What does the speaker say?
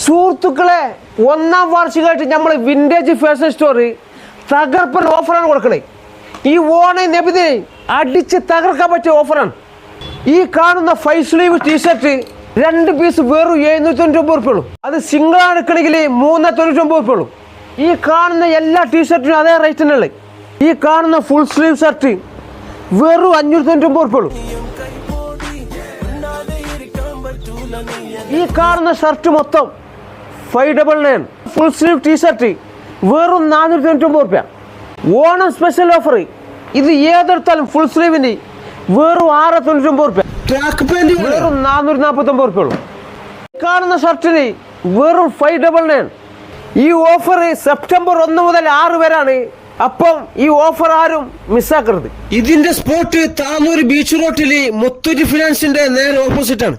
സുഹൃത്തുക്കളെ, ഒന്നാം വാർഷികമായിട്ട് നമ്മൾ വിൻറ്റേജ് ഫാഷൻ സ്റ്റോർ തകർപ്പൻ ഓഫറാണ് കൊടുക്കണേ. ഈ ഓണ നബിദിനെ അടിച്ച് തകർക്കാൻ പറ്റിയ ഓഫറാണ്. ഈ കാണുന്ന 5 സ്ലീവ് ടീഷർട്ട് 2 പീസ് വെറും 799 ഉറുപ്പിയുള്ളൂ. അത് സിംഗിൾ എടുക്കണമെങ്കിൽ 399 ഉറുപ്പിയുള്ളൂ. ഈ കാണുന്ന എല്ലാ ടീഷർട്ടിനും അതേ റേറ്റ് തന്നെയുള്ളത്. ഈ കാണുന്ന ഫുൾ സ്ലീവ് ഷർട്ട് വെറും 599 ഉറുപ്പിയുള്ളൂ. ഈ കാണുന്ന ഷർട്ട് മൊത്തം 599. ഫുൾ സ്ലീവ് ടീഷർട്ട് വെറും 499 ഉറുപ്പ്യ. Onam special offer. ഇത് ഏതെടുത്താലും ഫുൾ സ്ലീവിന് വെറും 699 ഉറുപ്പ്യ. ട്രാക്ക് പാൻറ് വെറും 449 ഉറുപ്പ്യുള്ളൂ. കാണുന്ന ഷർട്ടിന് വെറും 599. ഈ ഓഫർ സെപ്റ്റംബർ 1 മുതൽ 6 വരെയാണ്. അപ്പം ഈ ഓഫർ ആരും മിസ്സാക്കരുത്. ഇതിന്റെ സ്പോട്ട് താനൂർ ബീച്ച് റോട്ടിൽ മുത്തൂറ്റ് ഫിനാൻസിന്റെ നേരെ ഓപ്പോസിറ്റ് ആണ്.